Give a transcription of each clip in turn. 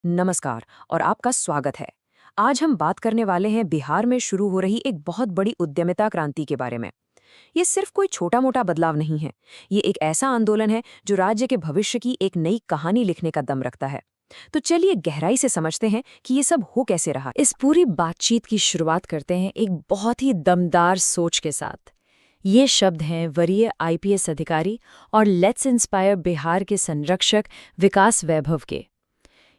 नमस्कार और आपका स्वागत है। आज हम बात करने वाले हैं बिहार में शुरू हो रही एक बहुत बड़ी उद्यमिता क्रांति के बारे में। ये सिर्फ कोई छोटा मोटा बदलाव नहीं है। ये एक ऐसा आंदोलन है जो राज्य के भविष्य की एक नई कहानी लिखने का दम रखता है। तो चलिए गहराई से समझते हैं कि ये सब हो कैसे रहा। इस पूरी बातचीत की शुरुआत करते हैं एक बहुत ही दमदार सोच के साथ। ये शब्द हैं वरीय आईपीएस अधिकारी और लेट्स इंस्पायर बिहार के संरक्षक विकास वैभव के।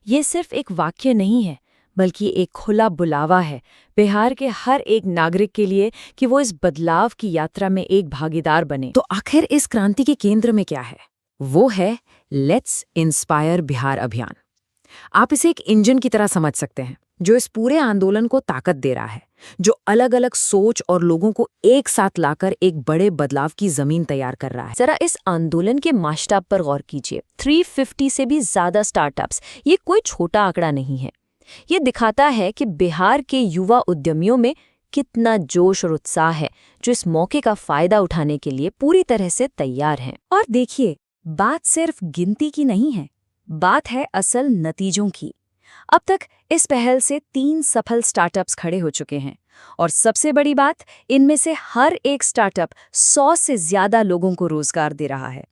ये सिर्फ एक वाक्य नहीं है, बल्कि एक खुला बुलावा है बिहार के हर एक नागरिक के लिए कि वो इस बदलाव की यात्रा में एक भागीदार बने। तो आखिर इस क्रांति के केंद्र में क्या है? वो है लेट्स इंस्पायर बिहार अभियान। आप इसे एक इंजन की तरह समझ सकते हैं जो इस पूरे आंदोलन को ताकत दे रहा है, जो अलग अलग सोच और लोगों को एक साथ लाकर एक बड़े बदलाव की जमीन तैयार कर रहा है। जरा इस आंदोलन के मास्टाब पर गौर कीजिए। 350 से भी ज्यादा स्टार्टअप्स, ये कोई छोटा आंकड़ा नहीं है। ये दिखाता है कि बिहार के युवा उद्यमियों में कितना जोश और उत्साह है, जो इस मौके का फायदा उठाने के लिए पूरी तरह से तैयार हैं। और देखिए, बात सिर्फ गिनती की नहीं है, बात है असल नतीजों की। अब तक इस पहल से 3 सफल स्टार्टअप्स खड़े हो चुके हैं और सबसे बड़ी बात, इनमें से हर एक स्टार्टअप 100 से ज्यादा लोगों को रोजगार दे रहा है।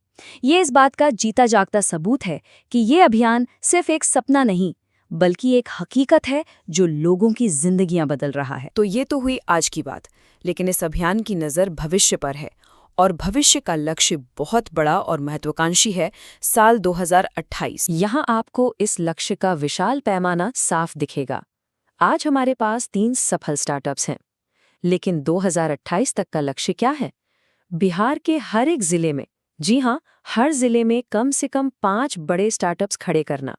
ये इस बात का जीता जागता सबूत है कि ये अभियान सिर्फ एक सपना नहीं, बल्कि एक हकीकत है जो लोगों की जिंदगियां बदल रहा है। तो ये तो हुई आज की बात, लेकिन इस अभियान की नज़र भविष्य पर है और भविष्य का लक्ष्य बहुत बड़ा और महत्वाकांक्षी है, साल 2028। यहाँ आपको इस लक्ष्य का विशाल पैमाना साफ दिखेगा। आज हमारे पास 3 सफल स्टार्टअप्स हैं, लेकिन 2028 तक का लक्ष्य क्या है? बिहार के हर एक जिले में, जी हाँ, हर जिले में कम से कम 5 बड़े स्टार्टअप्स खड़े करना,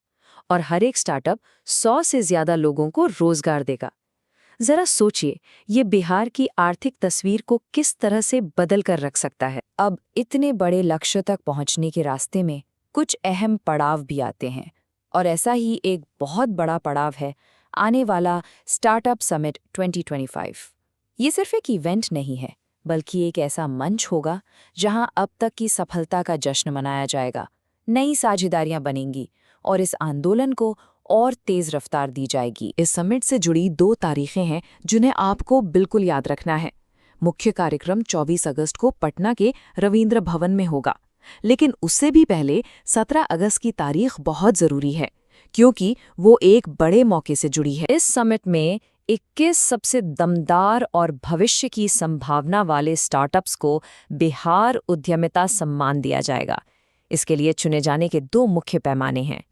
और हर एक स्टार्टअप 100 से ज्यादा लोगों को रोजगार देगा। जरा सोचिए, ये बिहार की आर्थिक तस्वीर को किस तरह से बदल कर रख सकता है। अब इतने बड़े लक्ष्य तक पहुंचने के रास्ते में कुछ अहम पड़ाव भी आते हैं, और ऐसा ही एक बहुत बड़ा पड़ाव है आने वाला स्टार्टअप समिट 2025। ये सिर्फ एक इवेंट नहीं है, बल्कि एक ऐसा मंच होगा जहां अब तक की सफलता का जश्न मनाया जाएगा, नई साझेदारियां बनेंगी और इस आंदोलन को और तेज रफ्तार दी जाएगी। इस समिट से जुड़ी 2 तारीखें हैं जिन्हें आपको बिल्कुल याद रखना है। मुख्य कार्यक्रम 24 अगस्त को पटना के रविंद्र भवन में होगा, लेकिन उससे भी पहले 17 अगस्त की तारीख बहुत जरूरी है, क्योंकि वो एक बड़े मौके से जुड़ी है। इस समिट में 21 सबसे दमदार और भविष्य की संभावना वाले स्टार्टअप्स को बिहार उद्यमिता सम्मान दिया जाएगा। इसके लिए चुने जाने के 2 मुख्य पैमाने हैं।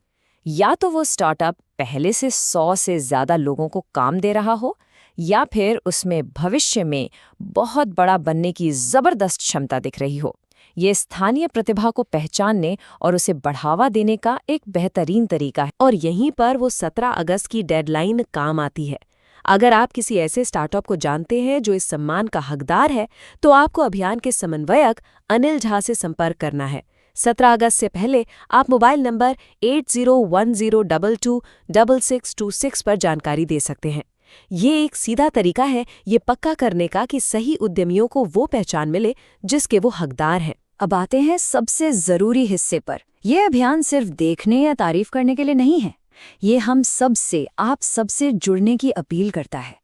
या तो वो स्टार्टअप पहले से 100 से ज्यादा लोगों को काम दे रहा हो, या फिर उसमें भविष्य में बहुत बड़ा बनने की जबरदस्त क्षमता दिख रही हो। ये स्थानीय प्रतिभा को पहचानने और उसे बढ़ावा देने का एक बेहतरीन तरीका है। और यहीं पर वो 17 अगस्त की डेडलाइन काम आती है। अगर आप किसी ऐसे स्टार्टअप को जानते हैं जो इस सम्मान का हकदार है, तो आपको अभियान के समन्वयक अनिल झा से संपर्क करना है। 17 अगस्त से पहले आप मोबाइल नंबर 8010226626 पर जानकारी दे सकते हैं। ये एक सीधा तरीका है ये पक्का करने का कि सही उद्यमियों को वो पहचान मिले जिसके वो हकदार हैं। अब आते हैं सबसे जरूरी हिस्से पर। यह अभियान सिर्फ देखने या तारीफ करने के लिए नहीं है, ये हम सबसे, आप सबसे जुड़ने की अपील करता है।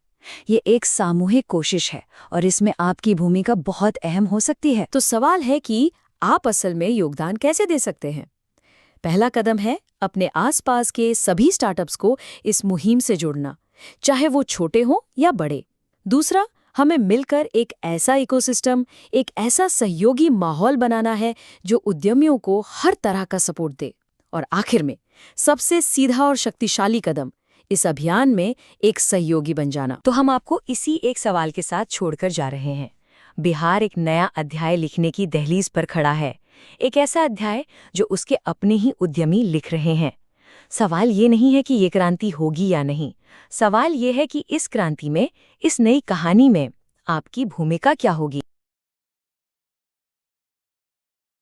ये एक सामूहिक कोशिश है और इसमें आपकी भूमिका बहुत अहम हो सकती है। तो सवाल है कि आप असल में योगदान कैसे दे सकते हैं? पहला कदम है अपने आसपास के सभी स्टार्टअप्स को इस मुहिम से जोड़ना, चाहे वो छोटे हों या बड़े। दूसरा, हमें मिलकर एक ऐसा इकोसिस्टम, एक ऐसा सहयोगी माहौल बनाना है जो उद्यमियों को हर तरह का सपोर्ट दे। और आखिर में सबसे सीधा और शक्तिशाली कदम, इस अभियान में एक सहयोगी बन जाना। तो हम आपको इसी एक सवाल के साथ छोड़कर जा रहे हैं। बिहार एक नया अध्याय लिखने की दहलीज पर खड़ा है, एक ऐसा अध्याय जो उसके अपने ही उद्यमी लिख रहे हैं। सवाल ये नहीं है कि ये क्रांति होगी या नहीं, सवाल ये है कि इस क्रांति में, इस नई कहानी में आपकी भूमिका क्या होगी।